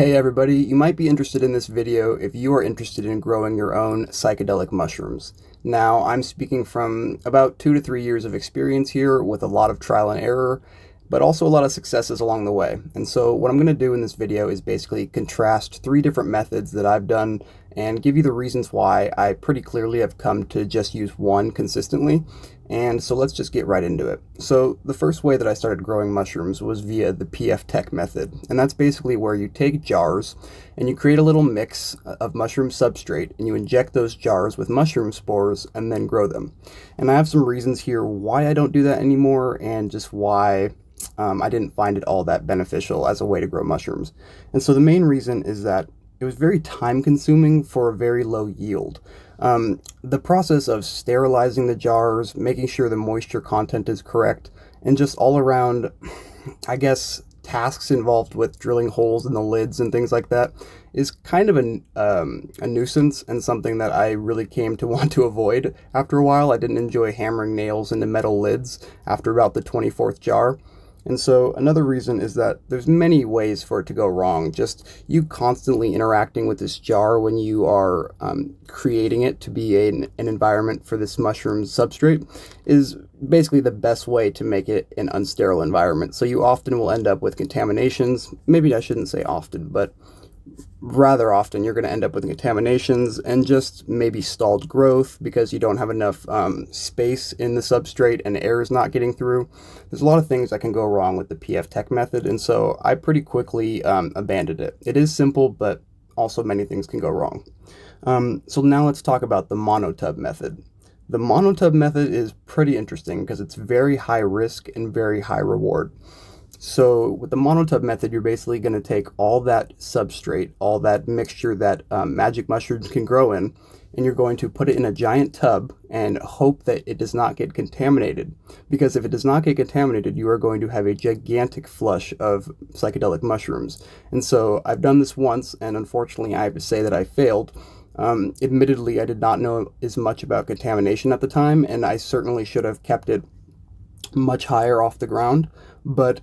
Hey everybody, you might be interested in this video if you are interested in growing your own psychedelic mushrooms. Now, I'm speaking from about 2 to 3 years of experience here with a lot of trial and error, but also a lot of successes along the way. And so what I'm going to do in this video is basically contrast 3 different methods that I've done and give you the reasons why I pretty clearly have come to just use one consistently. And so let's just get right into it. So the first way that I started growing mushrooms was via the PF Tech method. And that's basically where you take jars and you create a little mix of mushroom substrate and you inject those jars with mushroom spores and then grow them. And I have some reasons here why I don't do that anymore and just why I didn't find it all that beneficial as a way to grow mushrooms. And so the main reason is that it was very time consuming for a very low yield. The process of sterilizing the jars, making sure the moisture content is correct, and just all around, I guess, tasks involved with drilling holes in the lids and things like that is kind of a nuisance and something that I really came to want to avoid after a while. I didn't enjoy hammering nails into metal lids after about the 24th jar. And so another reason is that there's many ways for it to go wrong. Just you constantly interacting with this jar when you are creating it to be an environment for this mushroom substrate is basically the best way to make it an unsterile environment. So you often will end up with contaminations. Maybe I shouldn't say often, but rather often you're going to end up with contaminations and just maybe stalled growth because you don't have enough space in the substrate and air is not getting through. There's a lot of things that can go wrong with the PF Tech method, and so I pretty quickly abandoned it. It is simple, but also many things can go wrong. So now let's talk about the Monotub method. The Monotub method is pretty interesting because it's very high risk and very high reward. So with the Monotub method, you're basically going to take all that substrate, all that mixture that magic mushrooms can grow in, and you're going to put it in a giant tub and hope that it does not get contaminated. Because if it does not get contaminated, you are going to have a gigantic flush of psychedelic mushrooms. And so I've done this once, and unfortunately I have to say that I failed. Admittedly, I did not know as much about contamination at the time, and I certainly should have kept it much higher off the ground, but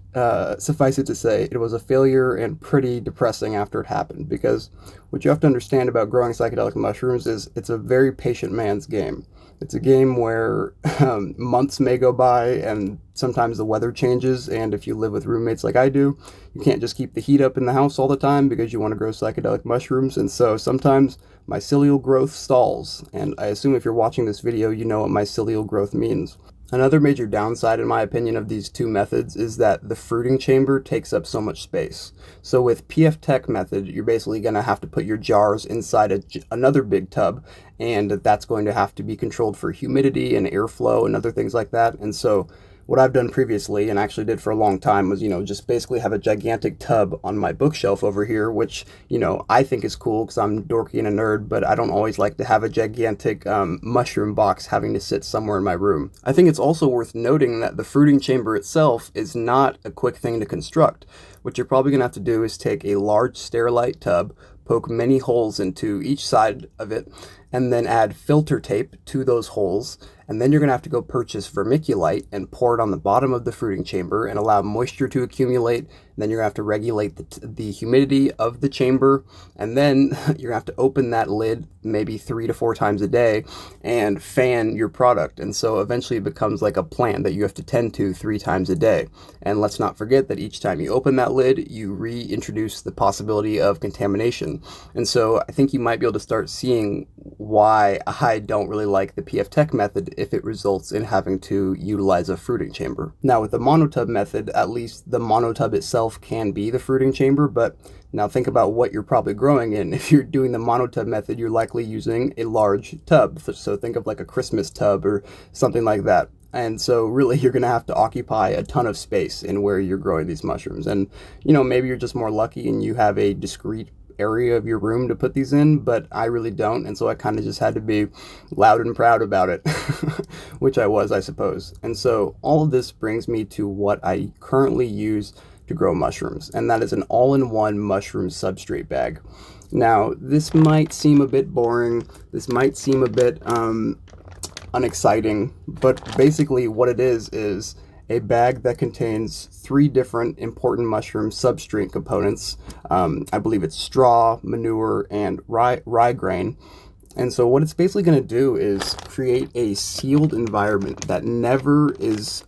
suffice it to say, it was a failure and pretty depressing after it happened, because what you have to understand about growing psychedelic mushrooms is it's a very patient man's game. It's a game where months may go by and sometimes the weather changes, and if you live with roommates like I do, you can't just keep the heat up in the house all the time because you want to grow psychedelic mushrooms, and so sometimes mycelial growth stalls, and I assume if you're watching this video, you know what mycelial growth means. Another major downside, in my opinion, of these two methods is that the fruiting chamber takes up so much space. So with PF Tech method, you're basically going to have to put your jars inside another big tub, and that's going to have to be controlled for humidity and airflow and other things like that. And so what I've done previously, and actually did for a long time, was, just basically have a gigantic tub on my bookshelf over here, which, I think is cool because I'm dorky and a nerd, but I don't always like to have a gigantic mushroom box having to sit somewhere in my room. I think it's also worth noting that the fruiting chamber itself is not a quick thing to construct. What you're probably going to have to do is take a large sterilite tub, poke many holes into each side of it, and then add filter tape to those holes. And then you're going to have to go purchase vermiculite and pour it on the bottom of the fruiting chamber and allow moisture to accumulate. And then you're going to have to regulate the humidity of the chamber. And then you're going to have to open that lid maybe 3 to 4 times a day and fan your product. And so eventually it becomes like a plant that you have to tend to 3 times a day. And let's not forget that each time you open that lid, you reintroduce the possibility of contamination. And so I think you might be able to start seeing why I don't really like the PF Tech method if it results in having to utilize a fruiting chamber. Now with the Monotub method, at least the Monotub itself can be the fruiting chamber, but now think about what you're probably growing in. If you're doing the Monotub method, you're likely using a large tub. So think of like a Christmas tub or something like that. And so really you're going to have to occupy a ton of space in where you're growing these mushrooms. And, maybe you're just more lucky and you have a discrete area of your room to put these in, but I really don't, and so I kind of just had to be loud and proud about it, which I was, I suppose. And so all of this brings me to what I currently use to grow mushrooms, and that is an all-in-one mushroom substrate bag. Now, this might seem a bit boring, this might seem a bit unexciting, but basically what it is a bag that contains 3 different important mushroom substrate components. I believe it's straw, manure, and rye grain. And so what it's basically going to do is create a sealed environment that never is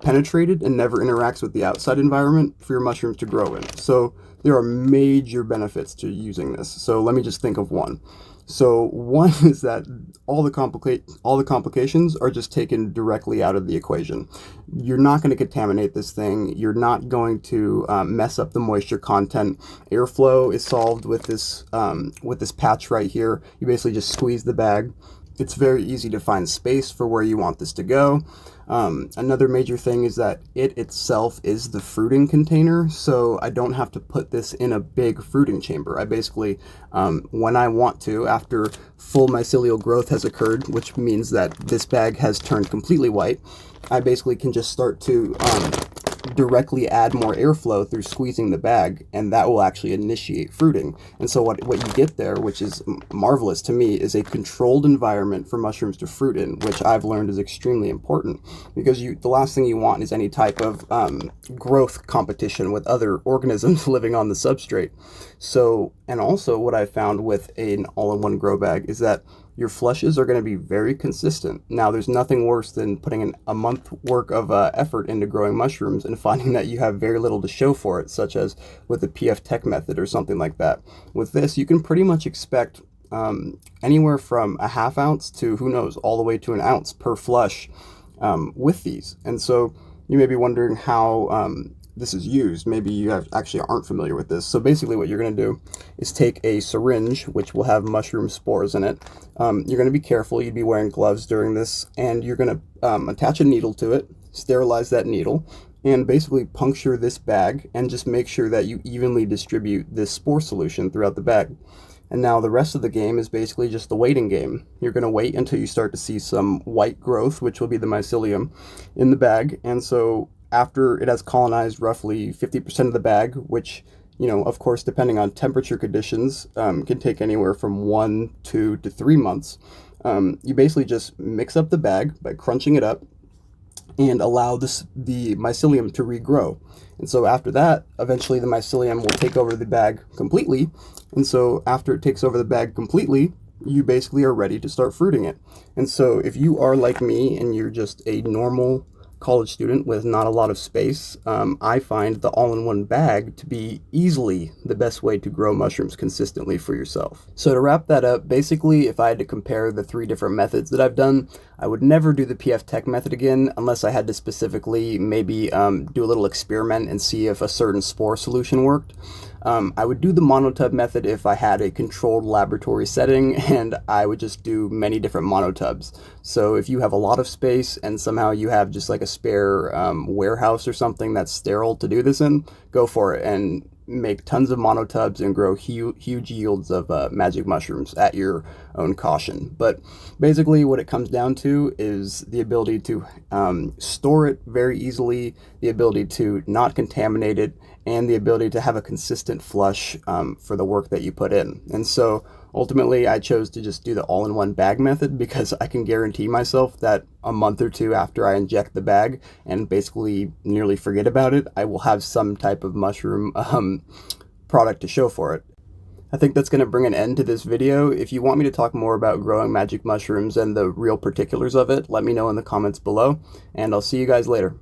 penetrated and never interacts with the outside environment for your mushrooms to grow in. So there are major benefits to using this. So let me just think of one. So one is that all the complications are just taken directly out of the equation. You're not going to contaminate this thing. You're not going to mess up the moisture content. Airflow is solved with this patch right here. You basically just squeeze the bag. It's very easy to find space for where you want this to go. Another major thing is that it itself is the fruiting container, so I don't have to put this in a big fruiting chamber. I basically, when I want to, after full mycelial growth has occurred, which means that this bag has turned completely white, I basically can just start to directly add more airflow through squeezing the bag, and that will actually initiate fruiting. And so what you get there, which is marvelous to me, is a controlled environment for mushrooms to fruit in, which I've learned is extremely important, because the last thing you want is any type of growth competition with other organisms living on the substrate. So, and also what I found with an all-in-one grow bag is that your flushes are going to be very consistent. Now, there's nothing worse than putting in a month work of effort into growing mushrooms and finding that you have very little to show for it, such as with the PF Tech method or something like that. With this, you can pretty much expect anywhere from a half ounce to, who knows, all the way to an ounce per flush with these. And so you may be wondering how this is used. Maybe you actually aren't familiar with this. So basically what you're going to do is take a syringe, which will have mushroom spores in it. You're going to be careful. You'd be wearing gloves during this, and you're going to attach a needle to it, sterilize that needle, and basically puncture this bag, and just make sure that you evenly distribute this spore solution throughout the bag. And now the rest of the game is basically just the waiting game. You're going to wait until you start to see some white growth, which will be the mycelium in the bag. And so after it has colonized roughly 50% of the bag, which, you know, of course, depending on temperature conditions, can take anywhere from 1, 2 to 3 months, you basically just mix up the bag by crunching it up and allow the mycelium to regrow. And so after that, eventually the mycelium will take over the bag completely. And so after it takes over the bag completely, you basically are ready to start fruiting it. And so if you are like me and you're just a normal college student with not a lot of space, I find the all-in-one bag to be easily the best way to grow mushrooms consistently for yourself. So to wrap that up, basically, if I had to compare the 3 different methods that I've done, I would never do the PF Tech method again unless I had to specifically maybe do a little experiment and see if a certain spore solution worked. I would do the Monotub method if I had a controlled laboratory setting, and I would just do many different monotubs. So if you have a lot of space and somehow you have just like a spare warehouse or something that's sterile to do this in, go for it and make tons of monotubs and grow huge yields of magic mushrooms at your own caution. But basically what it comes down to is the ability to store it very easily, the ability to not contaminate it, and the ability to have a consistent flush for the work that you put in. And so ultimately I chose to just do the all-in-one bag method because I can guarantee myself that a month or 2 after I inject the bag and basically nearly forget about it, I will have some type of mushroom product to show for it. I think that's going to bring an end to this video. If you want me to talk more about growing magic mushrooms and the real particulars of it, let me know in the comments below, and I'll see you guys later.